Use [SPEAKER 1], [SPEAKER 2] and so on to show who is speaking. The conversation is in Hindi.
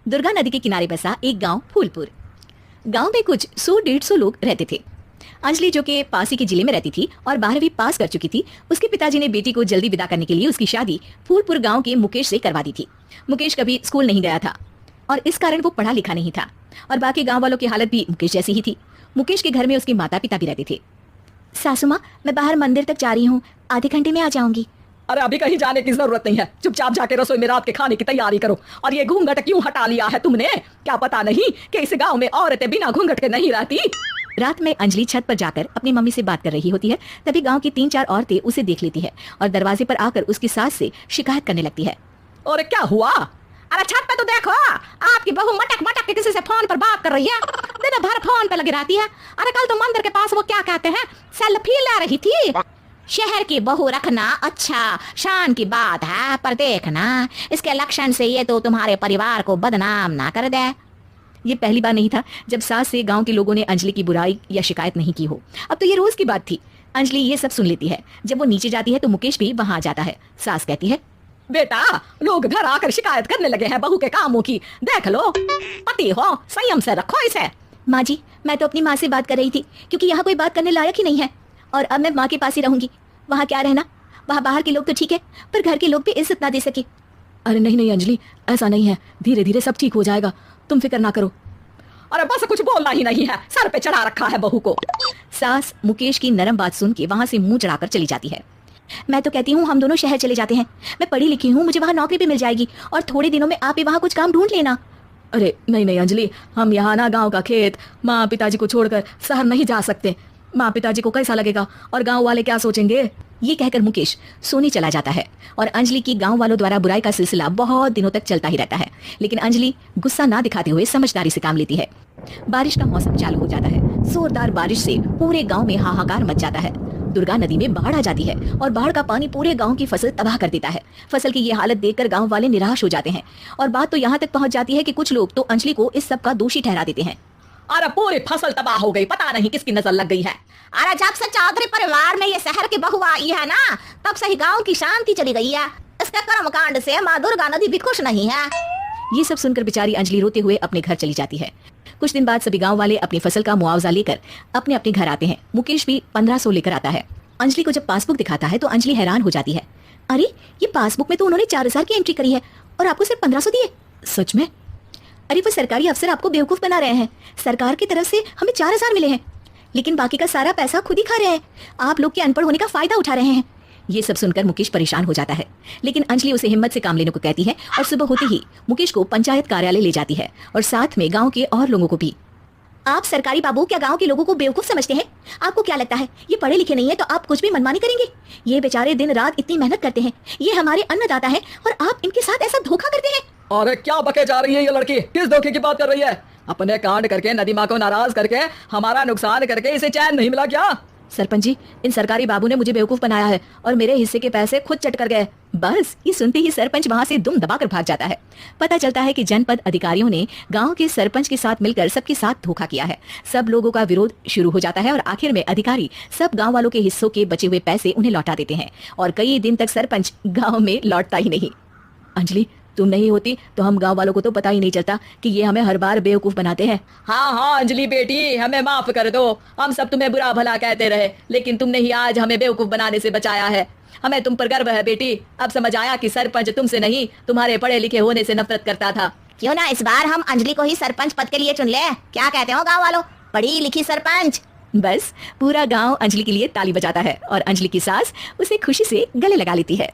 [SPEAKER 1] दुर्गा नदी के किनारे बसा एक गांव फूलपुर। गांव में कुछ 100-150 लोग रहते थे। अंजलि जो कि पास ही के जिले में रहती थी और 12वीं पास कर चुकी थी, उसके पिताजी ने बेटी को जल्दी विदा करने के लिए उसकी शादी फूलपुर गांव के मुकेश से करवा दी थी। मुकेश कभी स्कूल नहीं गया था और इस कारण वो पढ़ा लिखा नहीं था और बाकी गाँव वालों की हालत भी मुकेश जैसी ही थी। मुकेश के घर में उसके माता पिता भी रहते थे। सासू माँ, मैं बाहर मंदिर तक जा रही हूँ, आधे घंटे में आ जाऊंगी।
[SPEAKER 2] अरे अभी कहीं जाने की जरूरत नहीं है, चुपचाप जाके रसोई में रात के खाने की तैयारी करो। और ये घूंघट क्यों हटा लिया है तुमने? क्या पता नहीं कि इस गांव में औरतें बिना घूंघट के नहीं रहती?
[SPEAKER 1] रात में अंजलि छत पर जाकर अपनी मम्मी से बात कर रही होती है। तभी गांव की 3-4 औरतें उसे देख लेती है और दरवाजे पर आकर उसकी सास से शिकायत करने लगती है।
[SPEAKER 2] और क्या हुआ? अरे छत पे तो देखो, आपकी बहू मटक मटक के किसी से फोन पर बात कर रही है, दिन भर फोन पे लगी रहती है। अरे कल तो मंदिर के पास वो क्या कहते हैं, सेल्फी ले रही थी। शहर की बहू रखना अच्छा शान की बात है, पर देखना इसके लक्षण से ये तो तुम्हारे परिवार को बदनाम ना कर दे।
[SPEAKER 1] ये पहली बार नहीं था जब सास से गांव के लोगों ने अंजलि की बुराई या शिकायत नहीं की हो। अब तो ये रोज की बात थी। अंजलि ये सब सुन लेती है। जब वो नीचे जाती है तो मुकेश भी वहां जाता है। सास कहती है,
[SPEAKER 2] बेटा, लोग घर आकर शिकायत करने लगे हैं बहू के कामों की, देख लो। पति हो, संयम से रखो इसे।
[SPEAKER 1] माँ जी, मैं तो अपनी माँ से बात कर रही थी क्योंकि यहाँ कोई बात करने लायक ही नहीं है और अब मैं माँ के पास ही रहूंगी। वहाँ क्या रहना, वहाँ बाहर के लोग तो ठीक है पर घर के लोग भी इज्जत ना दे सके।
[SPEAKER 2] अरे नहीं नहीं अंजलि, ऐसा नहीं है, धीरे धीरे सब ठीक हो जाएगा, तुम फिक्र ना करो। अरे बस कुछ बोलना ही नहीं है, सर पे चढ़ा रखा है बहू को।
[SPEAKER 1] सास मुकेश की नरम बात सुन के वहाँ से मुंह चढ़ाकर चली जाती है। मैं तो कहती हूँ हम दोनों शहर चले जाते हैं, मैं पढ़ी लिखी हूँ, मुझे वहाँ नौकरी भी मिल जाएगी और थोड़े दिनों में आप भी वहाँ कुछ काम ढूंढ लेना।
[SPEAKER 2] अरे नहीं नहीं अंजलि, हम यहाँ ना गांव का खेत, माँ पिताजी को छोड़कर शहर नहीं जा सकते। माँ पिताजी को कैसा लगेगा और गांव वाले क्या सोचेंगे?
[SPEAKER 1] ये कहकर मुकेश सोने चला जाता है और अंजलि की गांव वालों द्वारा बुराई का सिलसिला बहुत दिनों तक चलता ही रहता है। लेकिन अंजलि गुस्सा ना दिखाते हुए समझदारी से काम लेती है। बारिश का मौसम चालू हो जाता है। जोरदार बारिश से पूरे गांव में हाहाकार मच जाता है। दुर्गा नदी में बाढ़ आ जाती है और बाढ़ का पानी पूरे गांव की फसल तबाह कर देता है। फसल की ये हालत देखकर गांव वाले निराश हो जाते हैं और बात तो यहाँ तक पहुंच जाती है कि कुछ लोग तो अंजलि को इस सब का दोषी ठहरा देते हैं।
[SPEAKER 2] अरे पूरी फसल तबाह हो गई, पता नहीं किसकी नजर लग गई है।
[SPEAKER 3] अरे जब से चौधरी परिवार में ये शहर की बहू आई है ना, तब से ही गांव की शांति चली गई है। इसके कर्मकांड से माँ दुर्गा नदी भी खुश नहीं है।
[SPEAKER 1] ये सब सुनकर बेचारी अंजलि रोते हुए अपने घर चली जाती है। कुछ दिन बाद सभी गांव वाले अपनी फसल का मुआवजा लेकर अपने अपने घर आते हैं। मुकेश भी 1500 लेकर आता है। अंजलि को जब पासबुक दिखाता है तो अंजलि हैरान हो जाती है। अरे ये पासबुक में तो उन्होंने 4000 की एंट्री करी है और आपको सिर्फ 1500 दिए।
[SPEAKER 2] सच में?
[SPEAKER 1] अरे वो सरकारी अफसर आपको बेवकूफ बना रहे हैं। सरकार की तरफ से हमें 4000 मिले हैं, लेकिन बाकी का सारा पैसा खुद ही खा रहे हैं। आप लोग के अनपढ़ होने का फायदा उठा रहे हैं। ये सब सुनकर मुकेश परेशान हो जाता है, लेकिन अंजलि उसे हिम्मत से काम लेने को कहती है और सुबह होते ही मुकेश को पंचायत कार्यालय ले जाती है और साथ में गाँव के और लोगों को भी। आप सरकारी बाबू क्या गांव के लोगों को बेवकूफ समझते हैं? आपको क्या लगता है ये पढ़े लिखे नहीं है तो आप कुछ भी मनमानी करेंगे? ये बेचारे दिन रात इतनी मेहनत करते हैं, ये हमारे अन्नदाता है और आप इनके साथ ऐसा धोखा करते हैं।
[SPEAKER 2] अरे क्या बके जा रही है ये लड़की, किस धोखे की बात कर रही है? अपने कांड करके नदी माँ को नाराज करके हमारा नुकसान करके इसे चैन नहीं मिला क्या?
[SPEAKER 1] सरपंच जी, इन सरकारी बाबू ने मुझे बेवकूफ बनाया है और मेरे हिस्से के पैसे खुद चट कर गए। बस ये सुनते ही सरपंच वहां से दुम दबाकर भाग जाता है। पता चलता है कि जनपद अधिकारियों ने गांव के सरपंच के साथ मिलकर सबके साथ धोखा किया है। सब लोगों का विरोध शुरू हो जाता है और आखिर में अधिकारी सब गांव वालों के हिस्सों के बचे हुए पैसे उन्हें लौटा देते हैं और कई दिन तक सरपंच गाँव में लौटता ही नहीं। अंजलि, तुम नहीं होती तो हम गांव वालों को तो पता ही नहीं चलता कि ये हमें हर बार बेवकूफ बनाते हैं।
[SPEAKER 2] हाँ हाँ अंजलि बेटी, हमें माफ कर दो। हम सब तुम्हें बुरा भला कहते रहे, लेकिन तुमने ही आज हमें बेवकूफ बनाने से बचाया है। हमें तुम पर गर्व है बेटी। अब समझ आया कि सरपंच तुमसे नहीं, तुम्हारे पढ़े लिखे होने से नफरत करता था।
[SPEAKER 3] क्यों ना इस बार हम अंजलि को ही सरपंच पद के लिए चुन ले? क्या कहते हो गाँव वालों, पढ़ी लिखी सरपंच?
[SPEAKER 1] बस पूरा गाँव अंजलि के लिए ताली बजाता है और अंजलि की सास उसे खुशी से गले लगा लेती है।